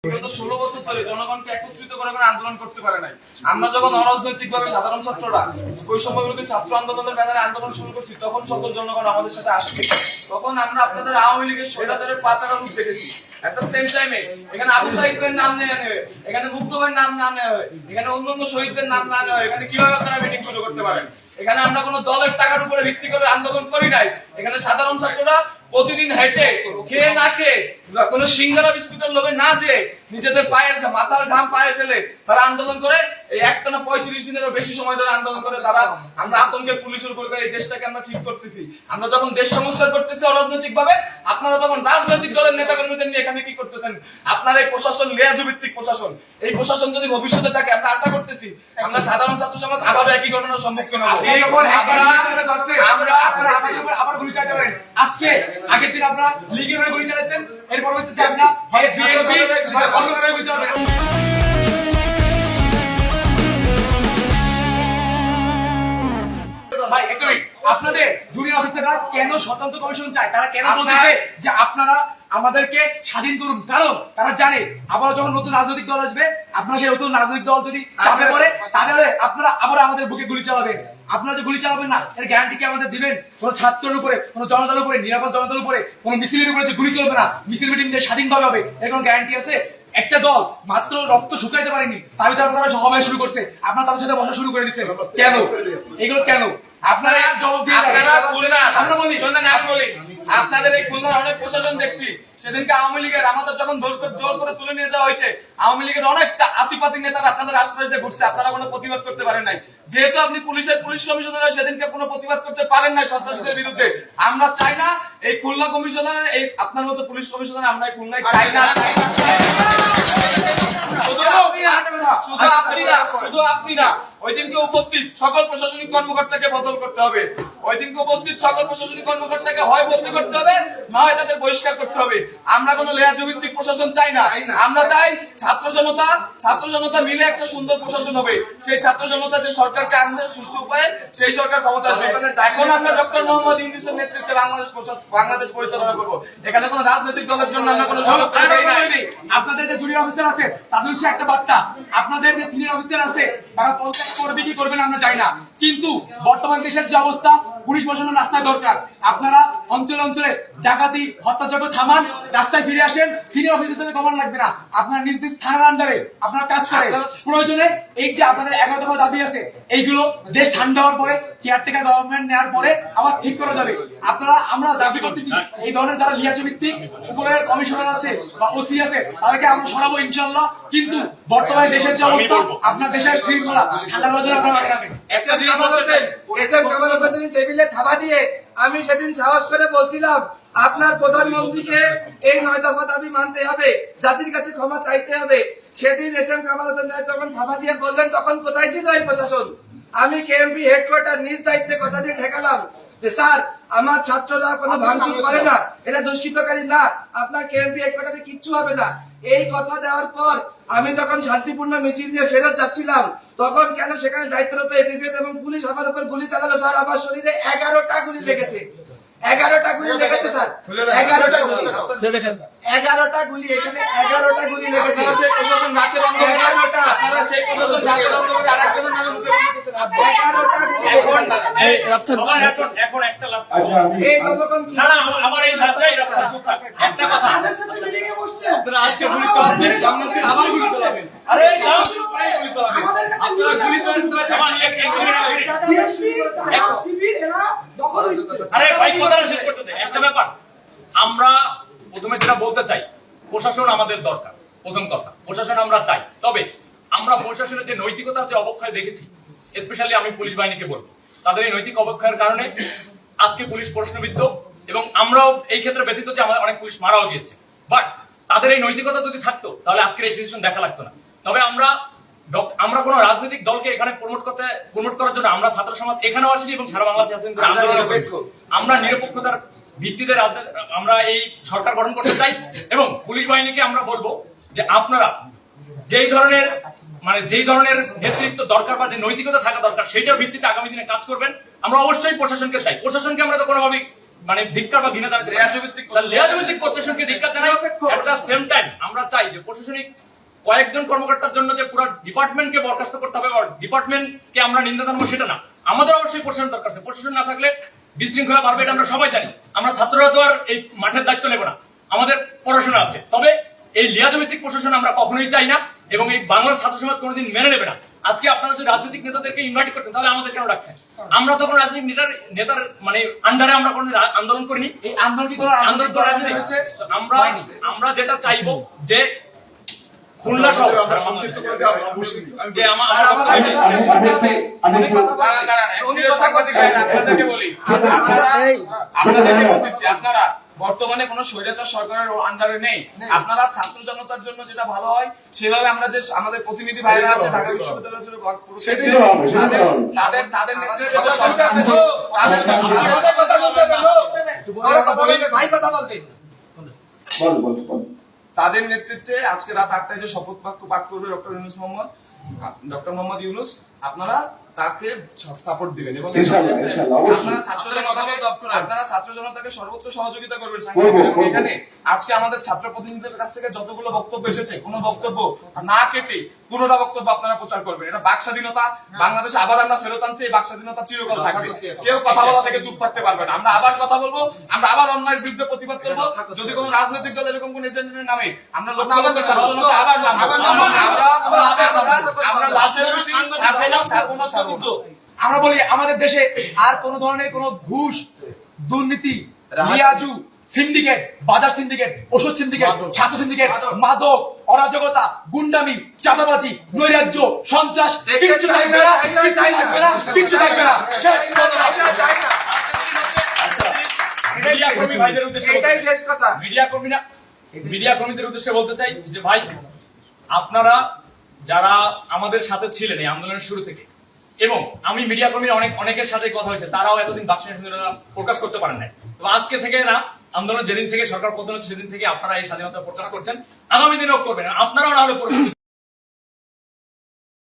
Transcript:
বিগত 16 বছর ধরে জনগণকে একত্রিত করে কোনো আন্দোলন করতে পারে নাই। আমরা যখন অরাজনৈতিক ভাবে সাধারণ ছাত্ররা বৈষম্য বিরোধী ছাত্র আন্দোলনের ব্যানারে আন্দোলন শুরু করছি, তখন সকল জনগণ আমাদের সাথে আসছে। তখন আমরা আপনাদের আওয়ামী লীগের স্বৈরাচারের পাচার রূপ দেখেছি। এট দ্য সেম টাইমে এখানে আবু সাইদের নাম নেওয়া হয়, এখানে মুগ্ধ ভাইয়ের নাম না নেওয়া হয়, এখানে অন্যান্য শহীদদের নাম না নেওয়া হয়। এখানে কিভাবে আপনারা মিটিং শুরু করতে পারেন? এখানে আমরা কোনো দলের টাকার উপরে ভিত্তি করে আন্দোলন করি নাই। এখানে সাধারণ ছাত্ররা প্রতিদিন হেঁটে খেয়ে না খেয়ে কোনো সিঙ্গারা বিস্কুটের লোভে না যে নিজেদের পায়ের মাথার ঘাম পায়ে ফেলে তারা আন্দোলন করে। এই একটানা 35 দিনেরও বেশি সময় ধরে আন্দোলন করে তারা। আমরা আতঙ্কে পুলিশের উপর এই দেশটাকে আমরা ঠিক করতেছি। আমরা যখন দেশ সংস্কার করতেছি অরাজনৈতিক ভাবে, আপনারা তখন রাজনৈতিক দলের নেতা কর্মীদের নিয়ে এখানে কি করতেছেন? আপনার এই প্রশাসন লেয়াজু ভিত্তিক প্রশাসন, এই প্রশাসন যদি ভবিষ্যতে থাকে, আমরা আশা করতেছি আমরা সাধারণ ছাত্র সমাজ আবার একই ঘটনার সম্মুখীন হবো। আবার গুলি চালাতে পারেন। আজকে আগের দিন আপনারা লিগের হয়ে গুলি চালাচ্ছেন, এর পরবর্তীতে আপনারা হয় বিএনপি হয় অন্য কারণে গুলি চালাবেন। ভাই একটা মিনিট, আপনাদের জুনিয়র অফিসাররা কেন স্বতন্ত্র কমিশন চায়? তারা কেন বলছে যে আপনারা আমাদেরকে স্বাধীন করুন? কারণ তারা জানে আবার যখন নতুন রাজনৈতিক দল আসবে, আপনারা সেই নতুন রাজনৈতিক দল যদি চাপে পড়ে, তাহলে আপনারা আবার আমাদের বুকে গুলি চালাবেন। আপনারা যে গুলি চালাবেন না, এর গ্যারান্টি কি আমাদের দিবেন? কোন ছাত্রের উপরে, কোন জনতার উপরে, নিরাপদ জনতার উপরে, কোন মিছিলের উপরে যে গুলি চলবে না, মিছিল মিটিং যে স্বাধীনভাবে হবে, এর কোন গ্যারান্টি আছে? একটা দল মাত্র রক্ত শুকাইতে পারেনি, তার ভিতরে তারা সমাবেশ শুরু করছে, আপনারা তাদের সাথে বসা শুরু করে দিচ্ছেন কেন? এগুলো কেন? আপনারা জবাব দিয়ে আমরা বলি আপনাদের এই খুলনার অনেক প্রশাসন দেখছি। সেদিনকে আওয়ামী লীগের আমাদের যখন জোর করে তুলে নিয়ে যাওয়া হয়েছে, আওয়ামী লীগের অনেক আতিপাতি নেতারা আপনাদের আশপাশ দিয়ে ঘুরছে, আপনারা কোনো প্রতিবাদ করতে পারেন নাই। যেহেতু আপনি পুলিশ কমিশনার সেদিনকে কোনো প্রতিবাদ করতে পারেন নাই সন্ত্রাসীদের বিরুদ্ধে। আমরা চাই না এই খুলনা কমিশনারের, এই আপনার মতো পুলিশ কমিশনার আমরা এই খুলনায় চাই না। শুধু আপনি না, ওই দিনকে উপস্থিত সকল প্রশাসনিক কর্মকর্তাকে বদল করতে হবে। ওই দিনকে উপস্থিত সকল প্রশাসনিক কর্মকর্তাকে হয় বদলি করতে হবে, না হয় তাদের বহিষ্কার করতে হবে। আমরা কোনো লেয়াজু ভিত্তিক প্রশাসন চাই না। আমরা চাই ছাত্র জনতা মিলে একটা সুন্দর প্রশাসন হবে। সেই ছাত্র জনতা যে সরকারকে আনবে সুষ্ঠু উপায়ে, সেই সরকার ক্ষমতা আসবে। এখন আমরা ডক্টর মোহাম্মদ ইউনূসের নেতৃত্বে বাংলাদেশ পরিচালনা করবো। এখানে কোনো রাজনৈতিক দলের জন্য আমরা কোনো সুযোগ নাই। আপনাদের যে জুনিয়র অফিসার আছে তাদের সে একটা বার্তা, আপনাদের যে সিনিয়র অফিসার আছে তারা পদত্যাগ করবে কি করবে না আমরা জানি না, কিন্তু বর্তমান দেশের যে অবস্থা, পুলিশ প্রশাসন রাস্তায় দরকার। আপনারা অঞ্চলে অঞ্চলে ডাকাতি হত্যাযজ্ঞ থামান, রাস্তায় ফিরে আসেন। সিনিয়র অফিসারদের কমান লাগবে না, আপনারা নিজ নিজ থানার আন্ডারে আপনারা কাজ করেন। প্রয়োজনে এই যে আপনাদের 11 দফা দাবি আছে, এইগুলো দেশ ঠান্ডা হওয়ার পরে, কেয়ারটেকার গভর্নমেন্ট নেওয়ার পরে আবার ঠিক করা যাবে। আমরা দাবি করতেছি এই ধরনের যারা লিয়াজু ভিত্তিক উপরের কমিশনার আছে বা ওসি আছে, তাদেরকে আমরা সরাবো ইনশাল্লাহ। কিন্তু বর্তমানে দেশের যে অবস্থা, আপনার দেশের শৃঙ্খলা ঠান্ডা করার জন্য আপনারা রাখবেন। টেবিলে থাবা দিয়ে আমি সেদিন সাহস করে বলছিলাম আপনার প্রধানমন্ত্রীকে এই 9 দফা দাবি মানতে হবে, জাতির কাছে ক্ষমা চাইতে হবে। সেদিন এসএম কামাল হোসেন যখন থাবা দিয়ে বললেন, তখন কোথায় ছিল এই প্রশাসন? আমি কেএমপি হেডকোয়ার্টার নিজ দায়িত্বে কথা দিয়ে ঠেকালাম যে স্যার আমার ছাত্ররা কোনো ভাঙচুর করে না, এরা দুষ্কৃতকারী না, আপনার কেএমপি হেডকোয়ার্টারে কিচ্ছু হবে না। এই কথা দেওয়ার পর আমি যখন শান্তিপূর্ণ মিছিল নিয়ে ফেরত যাচ্ছিলাম, তখন কেন সেখানে দায়িত্বরত এপিপিএফ এবং পুলিশ আমার উপর গুলি চালালো? স্যার আমার শরীরে 11টা গুলি লেগেছে, 11টা গুলি লেগেছে স্যার, 11টা গুলি, 11টা গুলি, এখানে 11টা গুলি লেগেছে। সেই প্রশাসন রাতের অন্ধকারে, আপনারা সেই প্রশাসন রাতের অন্ধকারে আরেকজনের নামে মুছে ফেলতেছেন। 11টা গুলি এখন একটা লাস্ট এই তখন না না, আমার এই লাস্টটাই চুপ থাক। একটা কথা, আমাদের সাথে মিটিং এ বসছে, আপনারা আজকে গুলি চালাবেন, সামনে থেকে আবার গুলি চালাবেন। আরে যাও, গুলি চালাবেন, আপনারা গুলি চালাবেন। আরে ভাই কথাটা শেষ করতে দে। একটা ব্যাপার আমরা প্রথমে যেটা বলতে চাই, প্রশাসন আমাদের দরকার। প্রথম কথা, প্রশাসন আমরা চাই, তবে আমরা প্রশাসনের যে নৈতিকতার যে অবক্ষয় দেখেছি, স্পেশালি আমি পুলিশ বাহিনীকে বলবো, তাদের এই নৈতিক অবক্ষয়ের কারণে আজকে পুলিশ প্রশ্নবিদ্ধ, এবং আমরাও এই ক্ষেত্রে ব্যতীত যে আমাদের অনেক পুলিশ মারাও গিয়েছে। বাট তাদের এই নৈতিকতা যদি থাকতো, তাহলে আজকের এই সিচুয়েশন দেখা লাগতো না। তবে আমরা কোন রাজনৈতিক দলকে এখানে প্রমোট করার জন্য আমরা ছাত্র সমাজ এখানেও আসিনি এবং সারা বাংলাদেশে আছেন। আমরা নিরপেক্ষতার ভিত্তিতে আমরা এই সরকার গঠন করতে চাই, এবং পুলিশ বাহিনীকে আমরা বলবো যে আপনারা যেই ধরনের নেতৃত্ব দরকার বা যে নৈতিকতা থাকা দরকার, সেটার ভিত্তিতে আগামী দিনে কাজ করবেন। আমরা অবশ্যই প্রশাসনকে চাই, প্রশাসনকে আমরা তো কোনোভাবেই মানে ধিক্কার বা ঘৃণা জানাতে লেয়াজভিত্তিক প্রশাসনকে ধিক্কার জানাই। একটা সেম টাইম আমরা চাই যে প্রশাসনিক কয়েকজন কর্মকর্তার জন্য যে পুরো ডিপার্টমেন্টকে বরখাস্ত করতে হবে, ডিপার্টমেন্টকে আমরা নিন্দা জানাবো সেটা না। আমাদের অবশ্যই প্রশাসন দরকার আছে। প্রশাসন না থাকলে বিশৃঙ্খলা বাড়বে, এটা আমরা সবাই জানি। আমরা ছাত্ররা তো আর এই মাঠের দায়িত্ব নেব না, আমাদের পড়াশোনা আছে। তবে এই লিয়াজভিত্তিক প্রশাসন আমরা কখনোই চাই না, এবং এই বাংলার ছাত্র সমাজ কোনোদিন মেনে নেবে না। আজকে আপনারা যদি রাজনৈতিক নেতাদেরকে ইনভাইট করতেন তাহলে আমাদের কেন রাখছেন? আমরা তখন রাজনৈতিক নেতার মানে আন্ডারে আমরা কোনো আন্দোলন করিনি। এই আন্দোলন কি কোনো আন্দোলন তো রাজনীতি হয়েছে। আমরা যেটা চাইবো যে খুলনা সহ যে আপনাদেরকে বলি, আপনাদেরকে বলতেছি, আপনারা বর্তমানে কোন স্বৈরাচার সরকারের আন্ডারে নেই। আপনারা ছাত্র জনতার জন্য যেটা ভালো হয় সেভাবে আমরা যে আমাদের প্রতিনিধি ভাইরা আছে ঢাকা বিশ্ববিদ্যালয়ের জন্য তাদের নেতৃত্বে কথা বলতে ভাই কথা বলতে তাদের নেতৃত্বে আজকে রাত 8টায় যে শপথ বাক্য পাঠ করবে ডক্টর মোহাম্মদ ইউনূস, আপনারা তাকে সাপোর্ট দিবেন এবং আপনারা ছাত্র জনতাকে সর্বোচ্চ সহযোগিতা করবেন। এখানে আজকে আমাদের ছাত্র প্রতিনিধিদের কাছ থেকে যতগুলো বক্তব্য এসেছে, কোনো বক্তব্য না কেটে পুরোটা বক্তব্য আপনারা প্রচার করবেন। এটা বাক স্বাধীনতা, বাংলাদেশে আবার আমরা ফেরত আনছি, এই বাক স্বাধীনতা চিরকাল থাকবে। কেউ কথা বলা থেকে চুপ থাকতে পারবে না। আমরা আবার কথা বলবো, আমরা আবার অন্যায়ের বিরুদ্ধে প্রতিবাদ করবো। যদি কোনো রাজনৈতিক দল এরকম কোন এজেন্ডার নামে আমরা ছাত্র জনতা আবার আমরা লাশের ছাড়বো না। আমরা বলি আমাদের দেশে আর কোন ধরনের কোন ঘুষ, দুর্নীতি, লিয়াজু, সিন্ডিকেট, বাজার সিন্ডিকেট, ওষুধ সিন্ডিকেট, ছাত্র সিন্ডিকেট, মাদক, অরাজকতা, গুন্ডামি, চাঁদাবাজি, নৈরাজ্য, সন্ত্রাস কিচ্ছু থাকবে না, কিচ্ছু থাকবে না। মিডিয়া কর্মীদের উদ্দেশ্যে বলতে চাই যে ভাই, আপনারা যারা আমাদের সাথে ছিলেন এই আন্দোলনের শুরু থেকে, এবং আমি মিডিয়া কর্মী অনেকের সাথে কথা হয়েছে, তারাও এতদিন বাক স্বাধীনতা প্রকাশ করতে পারেন নাই। তো আজকে থেকে না, আন্দোলন যেদিন থেকে সরকার পতন হচ্ছে সেদিন থেকে আপনারা এই স্বাধীনতা প্রকাশ করছেন, আগামী দিনেও করবেন। আপনারাও না হলে